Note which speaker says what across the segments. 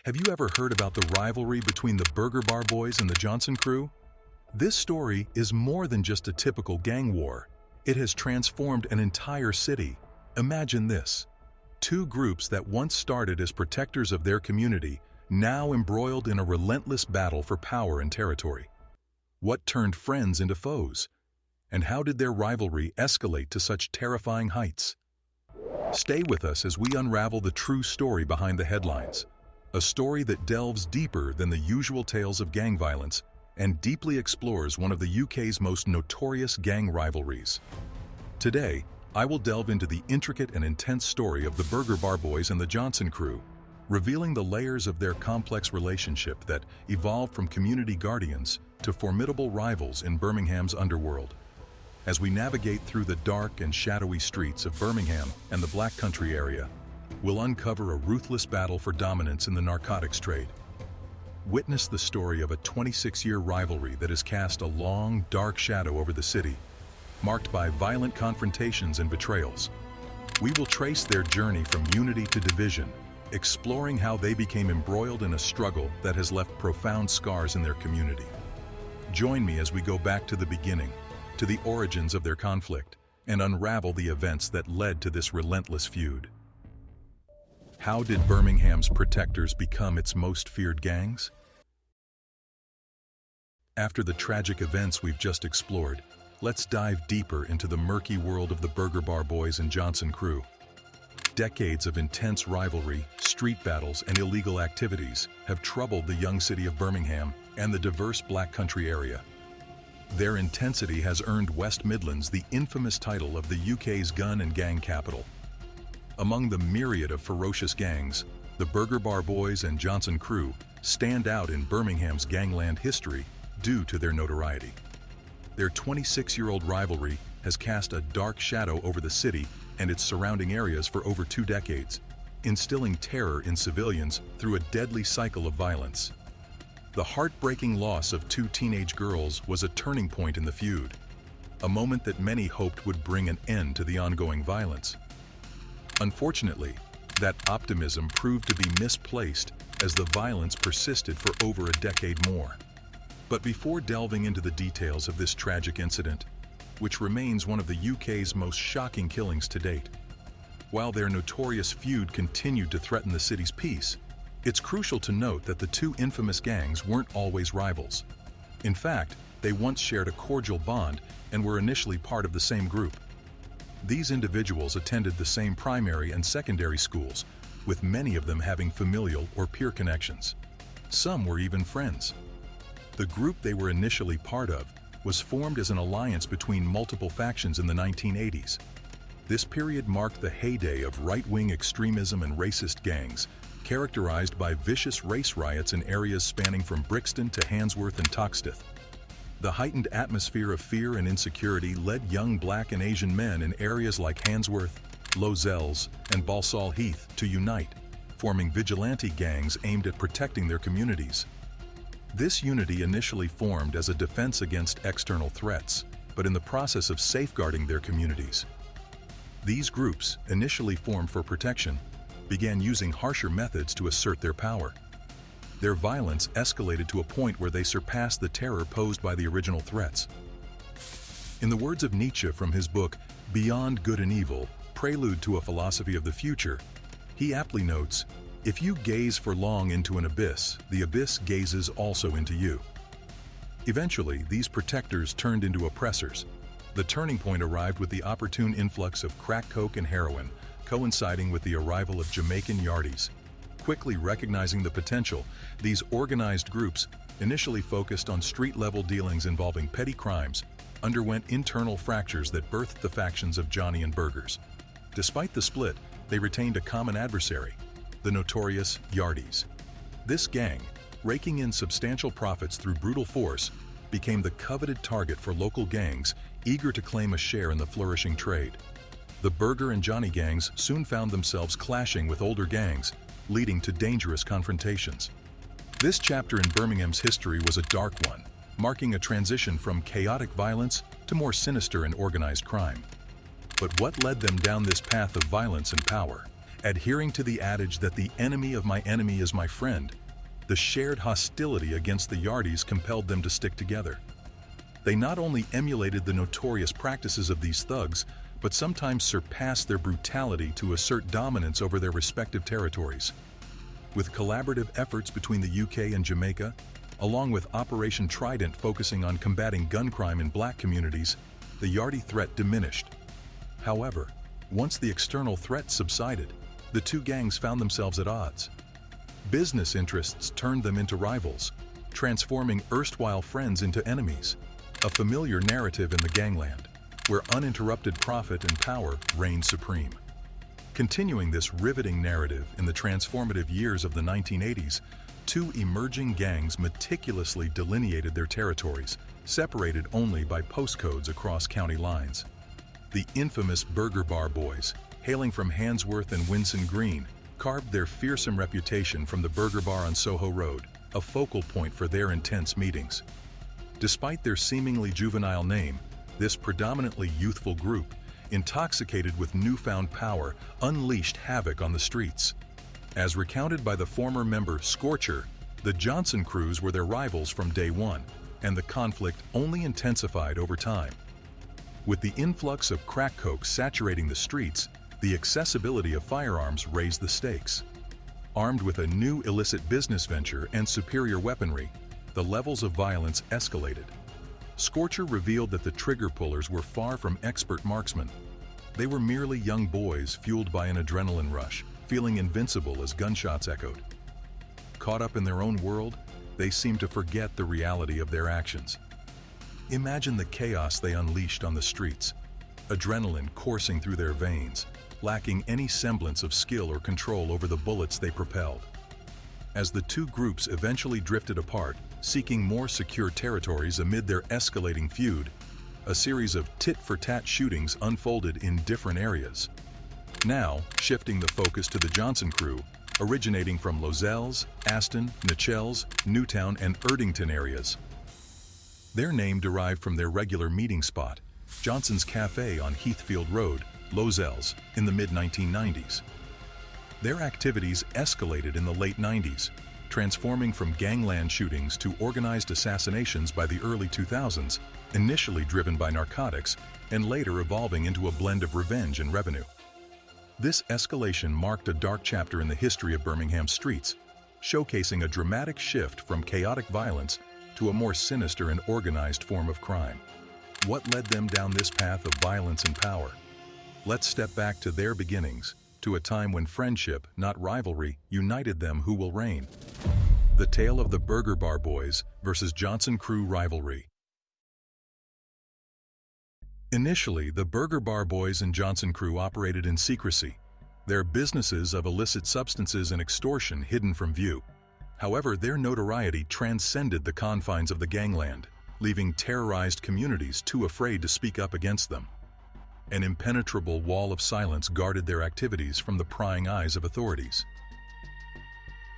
Speaker 1: Have you ever heard about the rivalry between the Burger Bar Boys and the Johnson crew? This story is more than just a typical gang war. It has transformed an entire city. Imagine this. Two groups that once started as protectors of their community, now embroiled in a relentless battle for power and territory. What turned friends into foes? And how did their rivalry escalate to such terrifying heights? Stay with us as we unravel the true story behind the headlines. A story that delves deeper than the usual tales of gang violence and deeply explores one of the UK's most notorious gang rivalries. Today, I will delve into the intricate and intense story of the Burger Bar Boys and the Johnson crew, revealing the layers of their complex relationship that evolved from community guardians to formidable rivals in Birmingham's underworld. As we navigate through the dark and shadowy streets of Birmingham and the Black Country area, we'll uncover a ruthless battle for dominance in the narcotics trade. Witness the story of a 26-year rivalry that has cast a long, dark shadow over the city, marked by violent confrontations and betrayals. We will trace their journey from unity to division, exploring how they became embroiled in a struggle that has left profound scars in their community. Join me as we go back to the beginning, to the origins of their conflict, and unravel the events that led to this relentless feud. How did Birmingham's protectors become its most feared gangs? After the tragic events we've just explored, let's dive deeper into the murky world of the Burger Bar Boys and Johnson crew. Decades of intense rivalry, street battles, and illegal activities have troubled the young city of Birmingham and the diverse Black Country area. Their intensity has earned West Midlands the infamous title of the UK's gun and gang capital. Among the myriad of ferocious gangs, the Burger Bar Boys and Johnson crew stand out in Birmingham's gangland history due to their notoriety. Their 26-year-old rivalry has cast a dark shadow over the city and its surrounding areas for over 2 decades, instilling terror in civilians through a deadly cycle of violence. The heartbreaking loss of 2 teenage girls was a turning point in the feud, a moment that many hoped would bring an end to the ongoing violence. Unfortunately, that optimism proved to be misplaced as the violence persisted for over a decade more. But before delving into the details of this tragic incident, which remains one of the UK's most shocking killings to date, while their notorious feud continued to threaten the city's peace, it's crucial to note that the 2 infamous gangs weren't always rivals. In fact, they once shared a cordial bond and were initially part of the same group. These individuals attended the same primary and secondary schools, with many of them having familial or peer connections. Some were even friends. The group they were initially part of was formed as an alliance between multiple factions in the 1980s. This period marked the heyday of right-wing extremism and racist gangs, characterized by vicious race riots in areas spanning from Brixton to Handsworth and Toxteth. The heightened atmosphere of fear and insecurity led young Black and Asian men in areas like Handsworth, Lozells, and Balsall Heath to unite, forming vigilante gangs aimed at protecting their communities. This unity initially formed as a defense against external threats, but in the process of safeguarding their communities. These groups, initially formed for protection, began using harsher methods to assert their power. Their violence escalated to a point where they surpassed the terror posed by the original threats. In the words of Nietzsche from his book, Beyond Good and Evil, Prelude to a Philosophy of the Future, he aptly notes, "If you gaze for long into an abyss, the abyss gazes also into you." Eventually, these protectors turned into oppressors. The turning point arrived with the opportune influx of crack coke and heroin, coinciding with the arrival of Jamaican yardies. Quickly recognizing the potential, these organized groups, initially focused on street-level dealings involving petty crimes, underwent internal fractures that birthed the factions of Johnny and Burgers. Despite the split, they retained a common adversary, the notorious Yardies. This gang, raking in substantial profits through brutal force, became the coveted target for local gangs eager to claim a share in the flourishing trade. The Burger and Johnny gangs soon found themselves clashing with older gangs, leading to dangerous confrontations. This chapter in Birmingham's history was a dark one, marking a transition from chaotic violence to more sinister and organized crime. But what led them down this path of violence and power? Adhering to the adage that the enemy of my enemy is my friend, the shared hostility against the Yardis compelled them to stick together. They not only emulated the notorious practices of these thugs, but sometimes surpassed their brutality to assert dominance over their respective territories. With collaborative efforts between the UK and Jamaica, along with Operation Trident focusing on combating gun crime in black communities, the Yardie threat diminished. However, once the external threat subsided, the two gangs found themselves at odds. Business interests turned them into rivals, transforming erstwhile friends into enemies, a familiar narrative in the gangland, where uninterrupted profit and power reigned supreme. Continuing this riveting narrative in the transformative years of the 1980s, two emerging gangs meticulously delineated their territories, separated only by postcodes across county lines. The infamous Burger Bar Boys, hailing from Handsworth and Winson Green, carved their fearsome reputation from the Burger Bar on Soho Road, a focal point for their intense meetings. Despite their seemingly juvenile name, this predominantly youthful group, intoxicated with newfound power, unleashed havoc on the streets. As recounted by the former member Scorcher, the Johnson crews were their rivals from day one, and the conflict only intensified over time. With the influx of crack coke saturating the streets, the accessibility of firearms raised the stakes. Armed with a new illicit business venture and superior weaponry, the levels of violence escalated. Scorcher revealed that the trigger pullers were far from expert marksmen. They were merely young boys fueled by an adrenaline rush, feeling invincible as gunshots echoed. Caught up in their own world, they seemed to forget the reality of their actions. Imagine the chaos they unleashed on the streets, adrenaline coursing through their veins, lacking any semblance of skill or control over the bullets they propelled. As the two groups eventually drifted apart, seeking more secure territories amid their escalating feud, a series of tit-for-tat shootings unfolded in different areas. Now, shifting the focus to the Johnson crew, originating from Lozells, Aston, Nechells, Newtown, and Erdington areas. Their name derived from their regular meeting spot, Johnson's Cafe on Heathfield Road, Lozells, in the mid-1990s. Their activities escalated in the late 90s, transforming from gangland shootings to organized assassinations by the early 2000s, initially driven by narcotics and later evolving into a blend of revenge and revenue. This escalation marked a dark chapter in the history of Birmingham's streets, showcasing a dramatic shift from chaotic violence to a more sinister and organized form of crime. What led them down this path of violence and power? Let's step back to their beginnings, to a time when friendship, not rivalry, united them. Who will reign? The tale of the Burger Bar Boys versus Johnson Crew rivalry. Initially, the Burger Bar Boys and Johnson Crew operated in secrecy, their businesses of illicit substances and extortion hidden from view. However, their notoriety transcended the confines of the gangland, leaving terrorized communities too afraid to speak up against them. An impenetrable wall of silence guarded their activities from the prying eyes of authorities.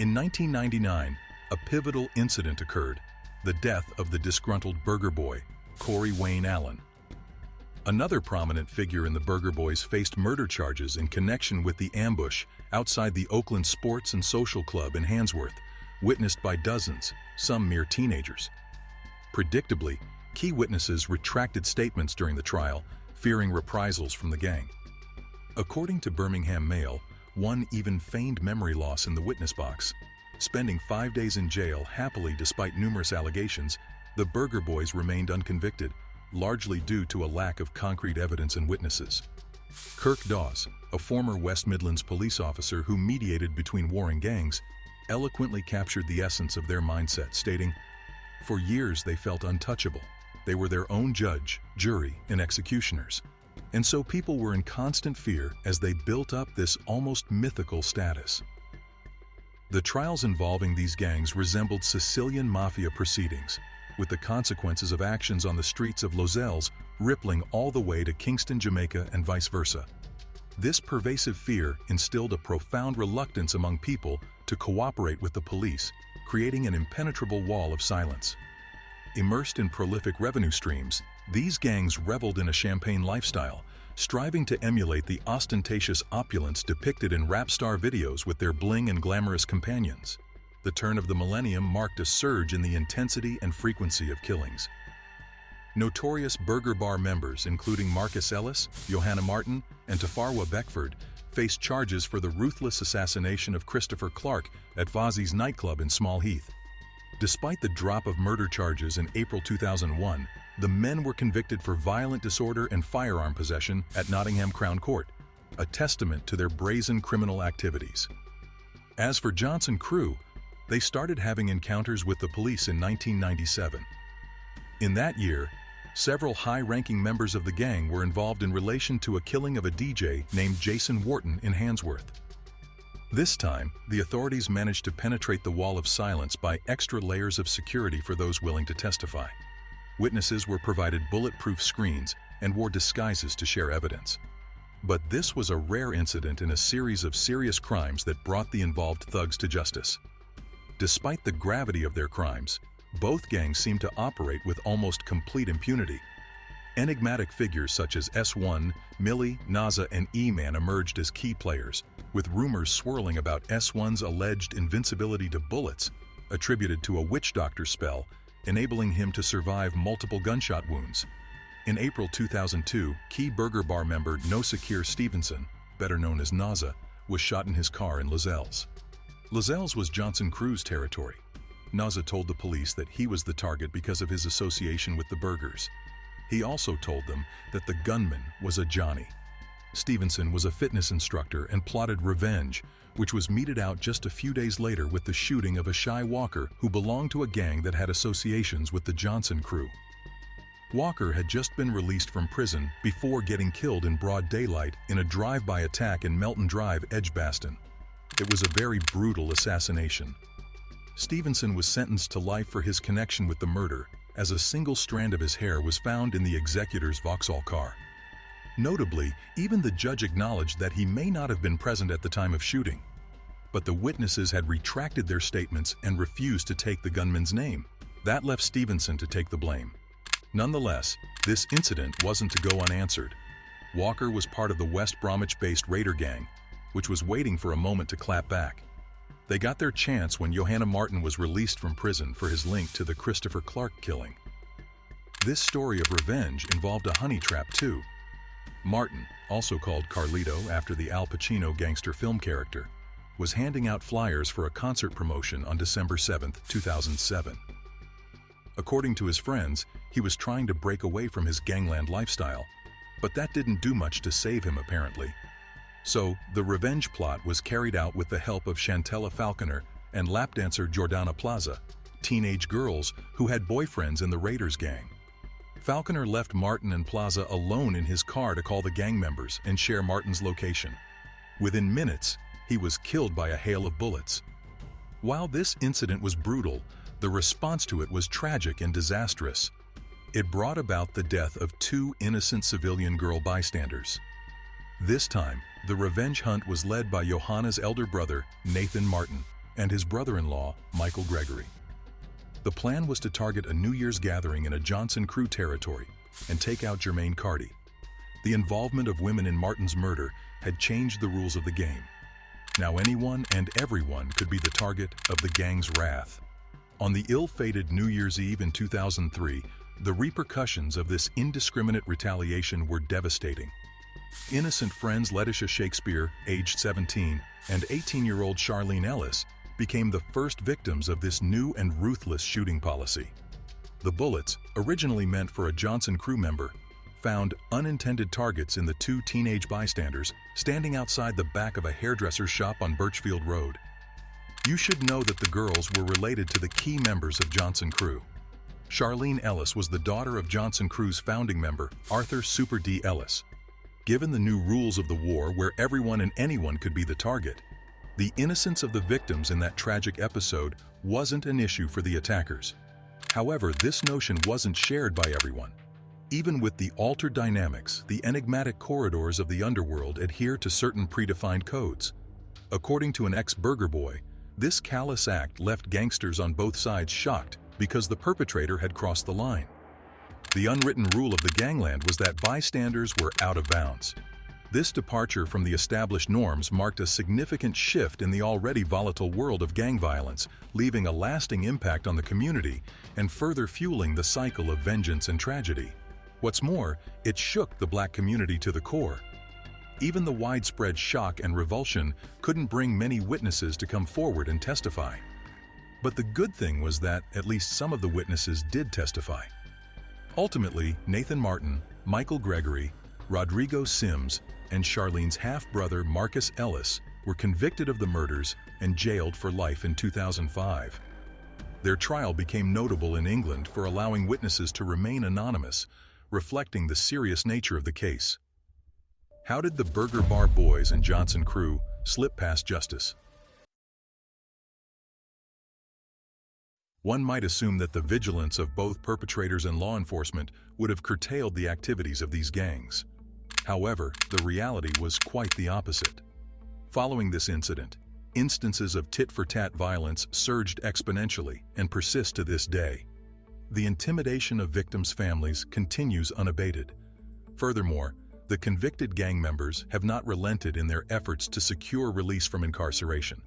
Speaker 1: In 1999, a pivotal incident occurred, the death of the disgruntled Burger Boy, Corey Wayne Allen. Another prominent figure in the Burger Boys faced murder charges in connection with the ambush outside the Oakland Sports and Social Club in Handsworth, witnessed by dozens, some mere teenagers. Predictably, key witnesses retracted statements during the trial, fearing reprisals from the gang. According to Birmingham Mail, one even feigned memory loss in the witness box. Spending 5 days in jail happily despite numerous allegations, the Burger Boys remained unconvicted, largely due to a lack of concrete evidence and witnesses. Kirk Dawes, a former West Midlands police officer who mediated between warring gangs, eloquently captured the essence of their mindset, stating, "For years they felt untouchable. They were their own judge, jury, and executioners. And so people were in constant fear as they built up this almost mythical status." The trials involving these gangs resembled Sicilian mafia proceedings, with the consequences of actions on the streets of Lozells rippling all the way to Kingston, Jamaica, and vice versa. This pervasive fear instilled a profound reluctance among people to cooperate with the police, creating an impenetrable wall of silence. Immersed in prolific revenue streams, these gangs reveled in a champagne lifestyle, striving to emulate the ostentatious opulence depicted in rap star videos with their bling and glamorous companions. The turn of the millennium marked a surge in the intensity and frequency of killings. Notorious burger bar members, including Marcus Ellis, Johanna Martin, and Tafarwa Beckford, faced charges for the ruthless assassination of Christopher Clark at Vazzi's nightclub in Small Heath. Despite the drop of murder charges in April 2001, the men were convicted for violent disorder and firearm possession at Nottingham Crown Court, a testament to their brazen criminal activities. As for Johnson Crew, they started having encounters with the police in 1997. In that year, several high-ranking members of the gang were involved in relation to a killing of a DJ named Jason Wharton in Handsworth. This time, the authorities managed to penetrate the wall of silence by extra layers of security for those willing to testify. Witnesses were provided bulletproof screens and wore disguises to share evidence. But this was a rare incident in a series of serious crimes that brought the involved thugs to justice. Despite the gravity of their crimes, both gangs seemed to operate with almost complete impunity. Enigmatic figures such as S1, Millie, Naza, and E-Man emerged as key players, with rumors swirling about S1's alleged invincibility to bullets, attributed to a witch doctor spell, enabling him to survive multiple gunshot wounds. In April 2002, key burger bar member Nosakir Stevenson, better known as Naza, was shot in his car in Lozells. Lozells was Johnson Crew's territory. Naza told the police that he was the target because of his association with the burgers. He also told them that the gunman was a Johnny. Stevenson was a fitness instructor and plotted revenge, which was meted out just a few days later with the shooting of a shy Walker who belonged to a gang that had associations with the Johnson Crew. Walker had just been released from prison before getting killed in broad daylight in a drive-by attack in Melton Drive, Edgbaston. It was a very brutal assassination. Stevenson was sentenced to life for his connection with the murder, as a single strand of his hair was found in the executor's Vauxhall car. Notably, even the judge acknowledged that he may not have been present at the time of shooting. But the witnesses had retracted their statements and refused to take the gunman's name. That left Stevenson to take the blame. Nonetheless, this incident wasn't to go unanswered. Walker was part of the West Bromwich-based Raider gang, which was waiting for a moment to clap back. They got their chance when Johanna Martin was released from prison for his link to the Christopher Clark killing. This story of revenge involved a honey trap too. Martin, also called Carlito after the Al Pacino gangster film character, was handing out flyers for a concert promotion on December 7, 2007. According to his friends, he was trying to break away from his gangland lifestyle, but that didn't do much to save him apparently. So, the revenge plot was carried out with the help of Chantella Falconer and lap dancer Jordana Plaza, teenage girls who had boyfriends in the Raiders gang. Falconer left Martin and Plaza alone in his car to call the gang members and share Martin's location. Within minutes, he was killed by a hail of bullets. While this incident was brutal, the response to it was tragic and disastrous. It brought about the death of two innocent civilian girl bystanders. This time, the revenge hunt was led by Johanna's elder brother, Nathan Martin, and his brother-in-law, Michael Gregory. The plan was to target a New Year's gathering in a Johnson Crew territory and take out Jermaine Carty. The involvement of women in Martin's murder had changed the rules of the game. Now anyone and everyone could be the target of the gang's wrath. On the ill-fated New Year's Eve in 2003, the repercussions of this indiscriminate retaliation were devastating. Innocent friends Letitia Shakespeare, aged 17, and 18-year-old Charlene Ellis became the first victims of this new and ruthless shooting policy. The bullets, originally meant for a Johnson Crew member, found unintended targets in the two teenage bystanders standing outside the back of a hairdresser's shop on Birchfield Road. You should know that the girls were related to the key members of Johnson Crew. Charlene Ellis was the daughter of Johnson Crew's founding member, Arthur Super D. Ellis. Given the new rules of the war where everyone and anyone could be the target, the innocence of the victims in that tragic episode wasn't an issue for the attackers. However, this notion wasn't shared by everyone. Even with the altered dynamics, the enigmatic corridors of the underworld adhere to certain predefined codes. According to an ex-burger boy, this callous act left gangsters on both sides shocked because the perpetrator had crossed the line. The unwritten rule of the gangland was that bystanders were out of bounds. This departure from the established norms marked a significant shift in the already volatile world of gang violence, leaving a lasting impact on the community and further fueling the cycle of vengeance and tragedy. What's more, it shook the black community to the core. Even the widespread shock and revulsion couldn't bring many witnesses to come forward and testify. But the good thing was that at least some of the witnesses did testify. Ultimately, Nathan Martin, Michael Gregory, Rodrigo Sims, and Charlene's half-brother Marcus Ellis were convicted of the murders and jailed for life in 2005. Their trial became notable in England for allowing witnesses to remain anonymous, reflecting the serious nature of the case. How did the Burger Bar Boys and Johnson crew slip past justice? One might assume that the vigilance of both perpetrators and law enforcement would have curtailed the activities of these gangs. However, the reality was quite the opposite. Following this incident, instances of tit-for-tat violence surged exponentially and persist to this day. The intimidation of victims' families continues unabated. Furthermore, the convicted gang members have not relented in their efforts to secure release from incarceration.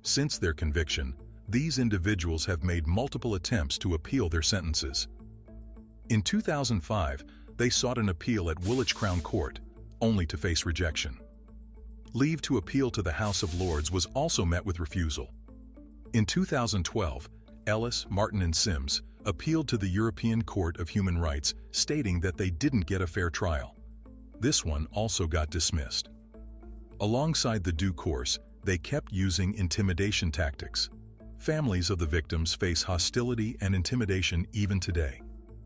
Speaker 1: Since their conviction, these individuals have made multiple attempts to appeal their sentences. In 2005, they sought an appeal at Woolwich Crown Court, only to face rejection. Leave to appeal to the House of Lords was also met with refusal. In 2012, Ellis, Martin, and Sims appealed to the European Court of Human Rights, stating that they didn't get a fair trial. This one also got dismissed. Alongside the due course, they kept using intimidation tactics. Families of the victims face hostility and intimidation even today.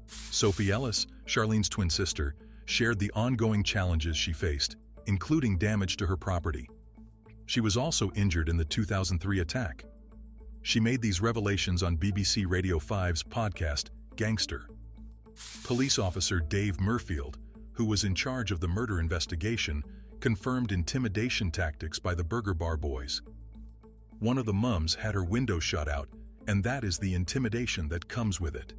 Speaker 1: Sophie Ellis, Charlene's twin sister, shared the ongoing challenges she faced, including damage to her property. She was also injured in the 2003 attack. She made these revelations on BBC Radio 5's podcast, Gangster. Police officer Dave Murfield, who was in charge of the murder investigation, confirmed intimidation tactics by the Burger Bar Boys. One of the mums had her window shut out, and that is the intimidation that comes with it.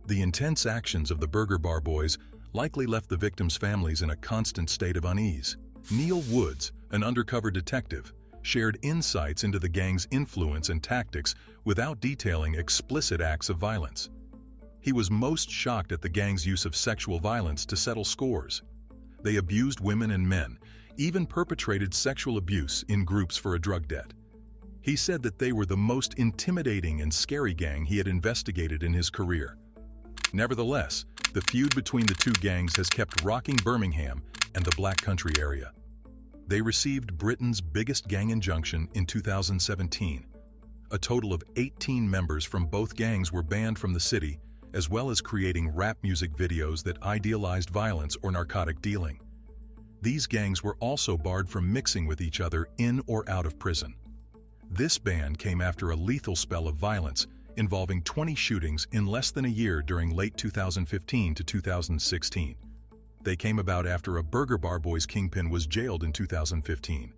Speaker 1: The intense actions of the Burger Bar Boys likely left the victims' families in a constant state of unease. Neil Woods, an undercover detective, shared insights into the gang's influence and tactics without detailing explicit acts of violence. He was most shocked at the gang's use of sexual violence to settle scores. They abused women and men, even perpetrated sexual abuse in groups for a drug debt. He said that they were the most intimidating and scary gang he had investigated in his career. Nevertheless, the feud between the two gangs has kept rocking Birmingham and the Black Country area. They received Britain's biggest gang injunction in 2017. A total of 18 members from both gangs were banned from the city, as well as creating rap music videos that idealized violence or narcotic dealing. These gangs were also barred from mixing with each other in or out of prison. This ban came after a lethal spell of violence involving 20 shootings in less than a year during late 2015 to 2016. They came about after a Burger Bar Boys kingpin was jailed in 2015.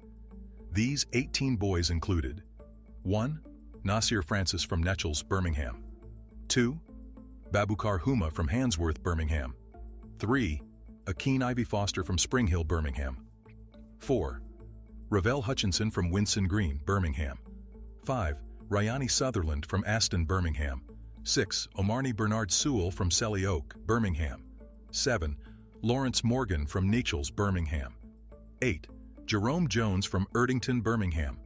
Speaker 1: These 18 boys included 1. Nasir Francis from Nechells, Birmingham. 2. Babukar Huma from Handsworth, Birmingham. 3. Akeen Ivy Foster from Spring Hill, Birmingham. 4. Ravel Hutchinson from Winson Green, Birmingham. 5. Ryani Sutherland from Aston, Birmingham. 6. Omarni Bernard Sewell from Selly Oak, Birmingham. 7. Lawrence Morgan from Nechells, Birmingham. 8. Jerome Jones from Erdington, Birmingham.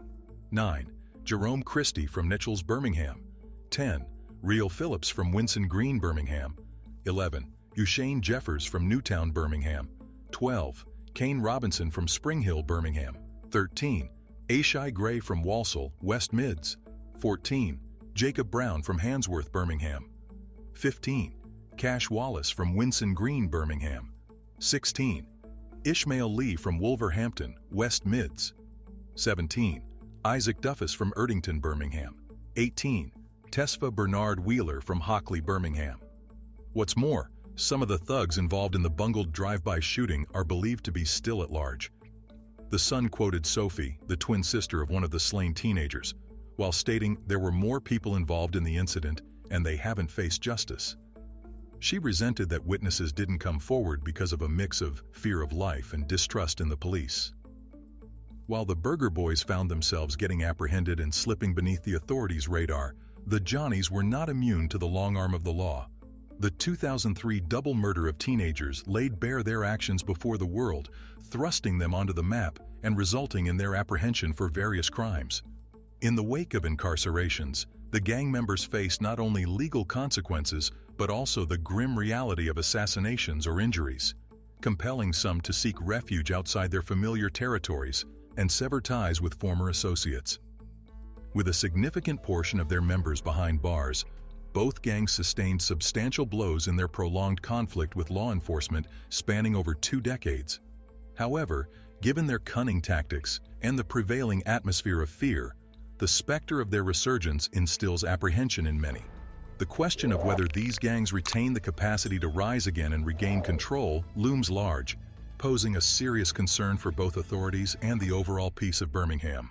Speaker 1: 9. Jerome Christie from Nechells, Birmingham. 10. Real Phillips from Winson Green, Birmingham. 11. Ushane Jeffers from Newtown, Birmingham. 12. Kane Robinson from Spring Hill, Birmingham. 13. Ashai Gray from Walsall, West Mids. 14. Jacob Brown from Handsworth, Birmingham. 15. Cash Wallace from Winson Green, Birmingham. 16. Ishmael Lee from Wolverhampton, West Mids. 17. Isaac Duffus from Erdington, Birmingham. 18. Tesfa Bernard Wheeler from Hockley, Birmingham. What's more, some of the thugs involved in the bungled drive-by shooting are believed to be still at large. The Sun quoted Sophie, the twin sister of one of the slain teenagers, while stating there were more people involved in the incident and they haven't faced justice. She resented that witnesses didn't come forward because of a mix of fear of life and distrust in the police. While the Burger Boys found themselves getting apprehended and slipping beneath the authorities' radar, the Johnnies were not immune to the long arm of the law. The 2003 double murder of teenagers laid bare their actions before the world, thrusting them onto the map and resulting in their apprehension for various crimes. In the wake of incarcerations, the gang members faced not only legal consequences, but also the grim reality of assassinations or injuries, compelling some to seek refuge outside their familiar territories and sever ties with former associates. With a significant portion of their members behind bars, both gangs sustained substantial blows in their prolonged conflict with law enforcement spanning over 2 decades. However, given their cunning tactics and the prevailing atmosphere of fear, the specter of their resurgence instills apprehension in many. The question of whether these gangs retain the capacity to rise again and regain control looms large, posing a serious concern for both authorities and the overall peace of Birmingham.